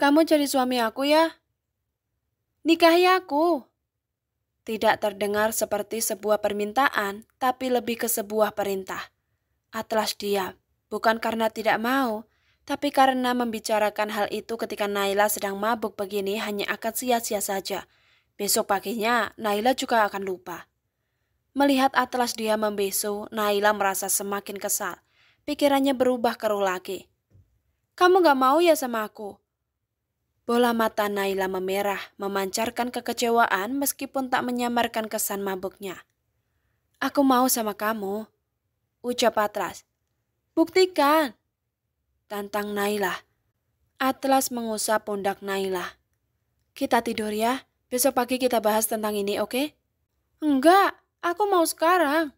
Kamu jadi suami aku ya? Nikahi aku. Tidak terdengar seperti sebuah permintaan, tapi lebih ke sebuah perintah. Atlas diam, bukan karena tidak mau, tapi karena membicarakan hal itu ketika Naila sedang mabuk begini hanya akan sia-sia saja. Besok paginya, Naila juga akan lupa. Melihat Atlas dia membesu, Naila merasa semakin kesal. Pikirannya berubah keruh lagi. Kamu gak mau ya sama aku? Bola mata Naila memerah, memancarkan kekecewaan meskipun tak menyamarkan kesan mabuknya. Aku mau sama kamu, ucap Atlas. Buktikan, tantang Naila. Atlas mengusap pundak Naila. Kita tidur ya, besok pagi kita bahas tentang ini, oke? Enggak, aku mau sekarang.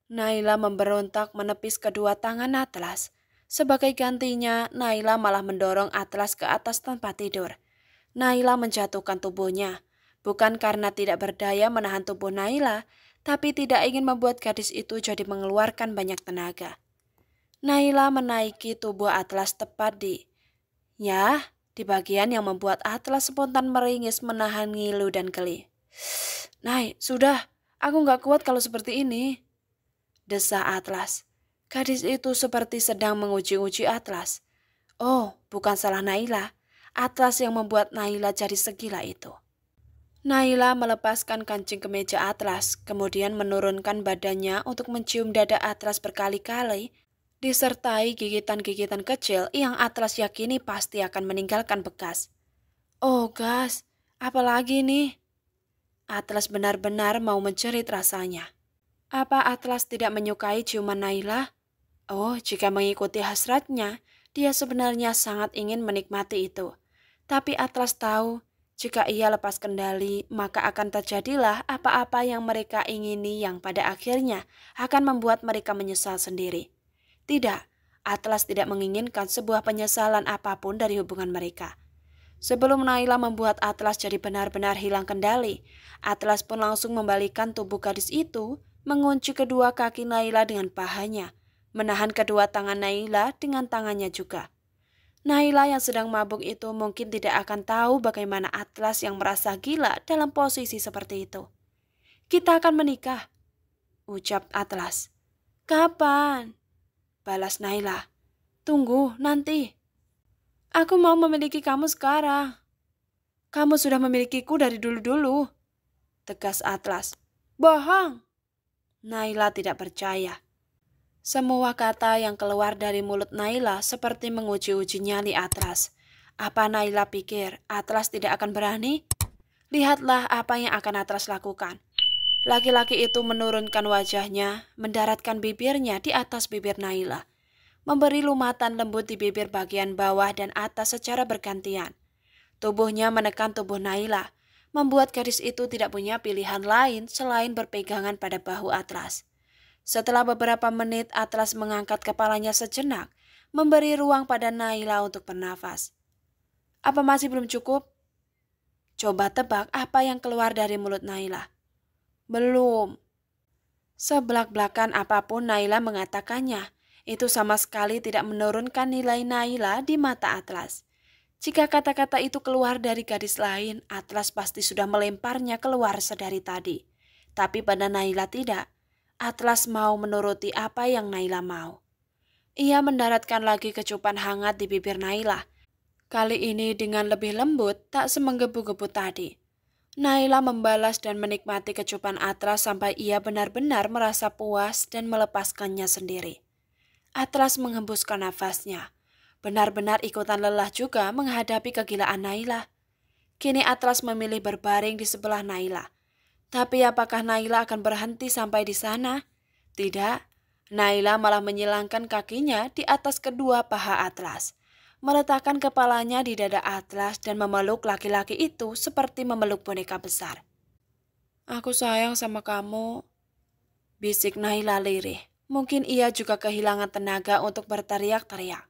Naila memberontak menepis kedua tangan Atlas. Sebagai gantinya, Naila malah mendorong Atlas ke atas tempat tidur. Naila menjatuhkan tubuhnya, bukan karena tidak berdaya menahan tubuh Naila, tapi tidak ingin membuat gadis itu jadi mengeluarkan banyak tenaga. Naila menaiki tubuh Atlas tepat di bagian yang membuat Atlas spontan meringis menahan ngilu dan geli. Nay, sudah, aku gak kuat kalau seperti ini, desa Atlas. Gadis itu seperti sedang menguji-uji Atlas. Oh, bukan salah Naila. Atlas yang membuat Naila jadi segila itu. Naila melepaskan kancing kemeja Atlas, kemudian menurunkan badannya untuk mencium dada Atlas berkali-kali, disertai gigitan-gigitan kecil yang Atlas yakini pasti akan meninggalkan bekas. Oh gas, apalagi nih? Atlas benar-benar mau menjerit rasanya. Apa Atlas tidak menyukai ciuman Naila? Oh, jika mengikuti hasratnya, dia sebenarnya sangat ingin menikmati itu. Tapi Atlas tahu, jika ia lepas kendali, maka akan terjadilah apa-apa yang mereka ingini yang pada akhirnya akan membuat mereka menyesal sendiri. Tidak, Atlas tidak menginginkan sebuah penyesalan apapun dari hubungan mereka. Sebelum Naila membuat Atlas jadi benar-benar hilang kendali, Atlas pun langsung membalikkan tubuh gadis itu, mengunci kedua kaki Naila dengan pahanya, menahan kedua tangan Naila dengan tangannya juga. Naila yang sedang mabuk itu mungkin tidak akan tahu bagaimana Atlas yang merasa gila dalam posisi seperti itu. Kita akan menikah, ucap Atlas. Kapan? Balas Naila. Tunggu, nanti. Aku mau memiliki kamu sekarang. Kamu sudah memilikiku dari dulu-dulu, tegas Atlas. Bohong. Naila tidak percaya. Semua kata yang keluar dari mulut Naila seperti menguji-uji nyali Atlas. Apa Naila pikir Atlas tidak akan berani? Lihatlah apa yang akan Atlas lakukan. Laki-laki itu menurunkan wajahnya, mendaratkan bibirnya di atas bibir Naila, memberi lumatan lembut di bibir bagian bawah dan atas secara bergantian. Tubuhnya menekan tubuh Naila, membuat gadis itu tidak punya pilihan lain selain berpegangan pada bahu Atlas. Setelah beberapa menit, Atlas mengangkat kepalanya sejenak, memberi ruang pada Naila untuk bernafas. Apa masih belum cukup? Coba tebak apa yang keluar dari mulut Naila. Belum. Sebelak-belakan apapun Naila mengatakannya, itu sama sekali tidak menurunkan nilai Naila di mata Atlas. Jika kata-kata itu keluar dari gadis lain, Atlas pasti sudah melemparnya keluar sedari tadi. Tapi pada Naila tidak. Atlas mau menuruti apa yang Naila mau. Ia mendaratkan lagi kecupan hangat di bibir Naila. Kali ini dengan lebih lembut, tak semenggebu-gebu tadi. Naila membalas dan menikmati kecupan Atlas sampai ia benar-benar merasa puas dan melepaskannya sendiri. Atlas menghembuskan nafasnya. Benar-benar ikutan lelah juga menghadapi kegilaan Naila. Kini Atlas memilih berbaring di sebelah Naila. Tapi apakah Naila akan berhenti sampai di sana? Tidak. Naila malah menyilangkan kakinya di atas kedua paha Atlas, meletakkan kepalanya di dada Atlas dan memeluk laki-laki itu seperti memeluk boneka besar. Aku sayang sama kamu, bisik Naila lirih. Mungkin ia juga kehilangan tenaga untuk berteriak-teriak.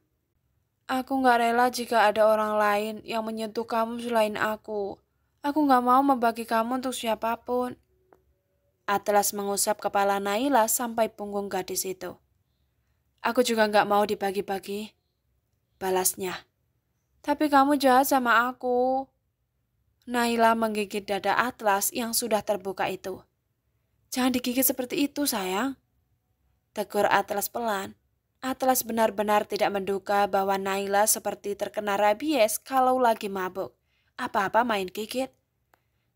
Aku gak rela jika ada orang lain yang menyentuh kamu selain aku. Aku gak mau membagi kamu untuk siapapun. Atlas mengusap kepala Naila sampai punggung gadis itu. Aku juga gak mau dibagi-bagi, balasnya. Tapi kamu jahat sama aku. Naila menggigit dada Atlas yang sudah terbuka itu. Jangan digigit seperti itu, sayang. Tegur Atlas pelan. Atlas benar-benar tidak menduga bahwa Naila seperti terkena rabies kalau lagi mabuk. Apa-apa main gigit.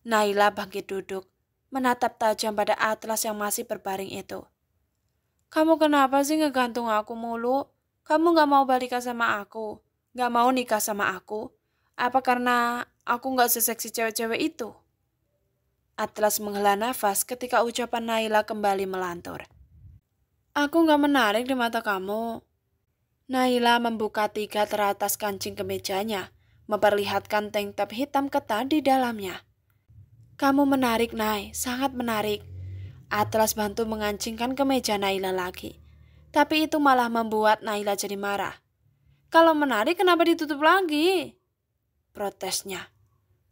Naila bangkit duduk, menatap tajam pada Atlas yang masih berbaring itu. Kamu kenapa sih ngegantung aku mulu? Kamu gak mau balikan sama aku? Gak mau nikah sama aku? Apa karena aku gak seseksi cewek-cewek itu? Atlas menghela nafas ketika ucapan Naila kembali melantur. Aku gak menarik di mata kamu. Naila membuka 3 teratas kancing kemejanya, memperlihatkan tank top hitam ketat di dalamnya. Kamu menarik, Nay, sangat menarik. Atlas bantu mengancingkan kemeja Naila lagi. Tapi itu malah membuat Naila jadi marah. Kalau menarik kenapa ditutup lagi? Protesnya.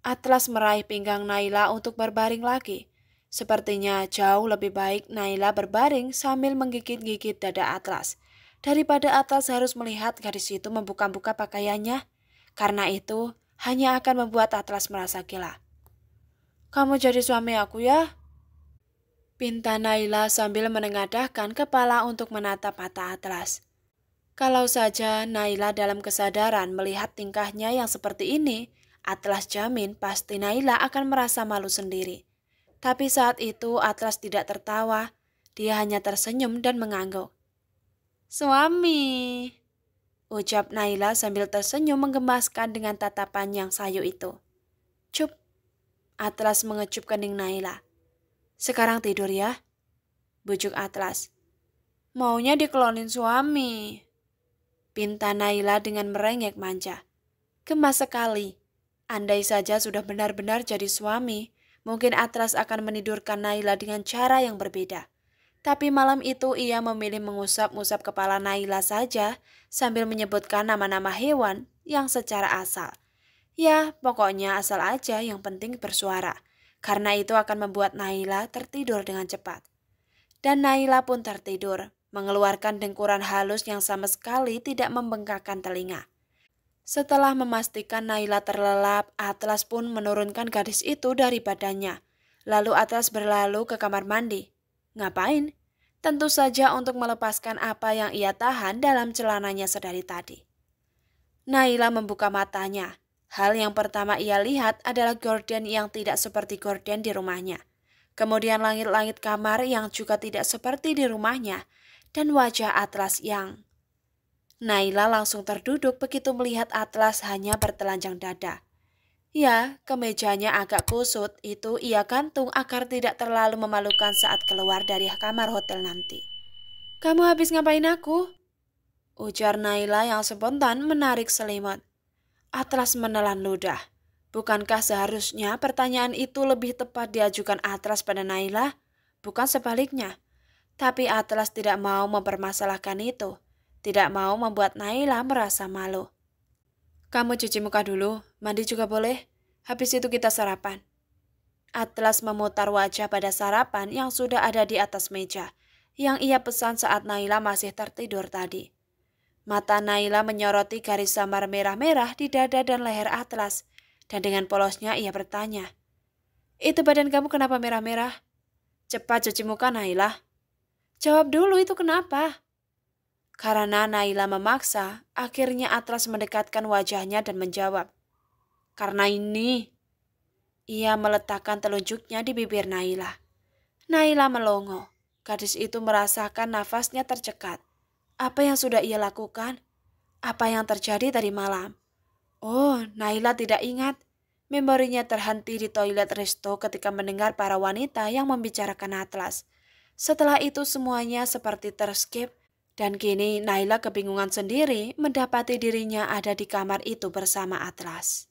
Atlas meraih pinggang Naila untuk berbaring lagi. Sepertinya jauh lebih baik Naila berbaring sambil menggigit-gigit dada Atlas. Daripada Atlas harus melihat gadis itu membuka-buka pakaiannya. Karena itu hanya akan membuat Atlas merasa gila. Kamu jadi suami aku ya? Pinta Naila sambil menengadahkan kepala untuk menatap mata Atlas. Kalau saja Naila dalam kesadaran melihat tingkahnya yang seperti ini, Atlas jamin pasti Naila akan merasa malu sendiri. Tapi saat itu Atlas tidak tertawa, dia hanya tersenyum dan mengangguk. Suami, ucap Naila sambil tersenyum menggemaskan dengan tatapan yang sayu itu. Cup, Atlas mengecup kening Naila. Sekarang tidur ya, bujuk Atlas. Maunya dikelonin suami, pinta Naila dengan merengek manja. Gemas sekali. Andai saja sudah benar-benar jadi suami, mungkin Atlas akan menidurkan Naila dengan cara yang berbeda. Tapi malam itu ia memilih mengusap-ngusap kepala Naila saja sambil menyebutkan nama-nama hewan yang secara asal. Ya, pokoknya asal aja yang penting bersuara. Karena itu akan membuat Naila tertidur dengan cepat. Dan Naila pun tertidur, mengeluarkan dengkuran halus yang sama sekali tidak membengkakkan telinga. Setelah memastikan Naila terlelap, Atlas pun menurunkan gadis itu dari badannya. Lalu Atlas berlalu ke kamar mandi. Ngapain? Tentu saja untuk melepaskan apa yang ia tahan dalam celananya sedari tadi. Naila membuka matanya. Hal yang pertama ia lihat adalah gorden yang tidak seperti gorden di rumahnya. Kemudian langit-langit kamar yang juga tidak seperti di rumahnya. Dan wajah Atlas yang... Naila langsung terduduk begitu melihat Atlas hanya bertelanjang dada. Ya, kemejanya agak kusut itu ia gantung agar tidak terlalu memalukan saat keluar dari kamar hotel nanti. Kamu habis ngapain aku? Ujar Naila yang spontan menarik selimut. Atlas menelan ludah. Bukankah seharusnya pertanyaan itu lebih tepat diajukan Atlas pada Naila? Bukan sebaliknya. Tapi Atlas tidak mau mempermasalahkan itu. Tidak mau membuat Naila merasa malu. Kamu cuci muka dulu, mandi juga boleh. Habis itu kita sarapan. Atlas memutar wajah pada sarapan yang sudah ada di atas meja, yang ia pesan saat Naila masih tertidur tadi. Mata Naila menyoroti garis samar merah-merah di dada dan leher Atlas, dan dengan polosnya ia bertanya, "Itu badan kamu kenapa merah-merah? Cepat cuci muka, Naila." "Jawab dulu, itu kenapa?" Karena Naila memaksa, akhirnya Atlas mendekatkan wajahnya dan menjawab, "Karena ini." Ia meletakkan telunjuknya di bibir Naila. Naila melongo. Gadis itu merasakan nafasnya tercekat. Apa yang sudah ia lakukan? Apa yang terjadi tadi malam? Oh, Naila tidak ingat. Memorinya terhenti di toilet resto ketika mendengar para wanita yang membicarakan Atlas. Setelah itu semuanya seperti terskip. Dan kini Naila kebingungan sendiri mendapati dirinya ada di kamar itu bersama Atlas.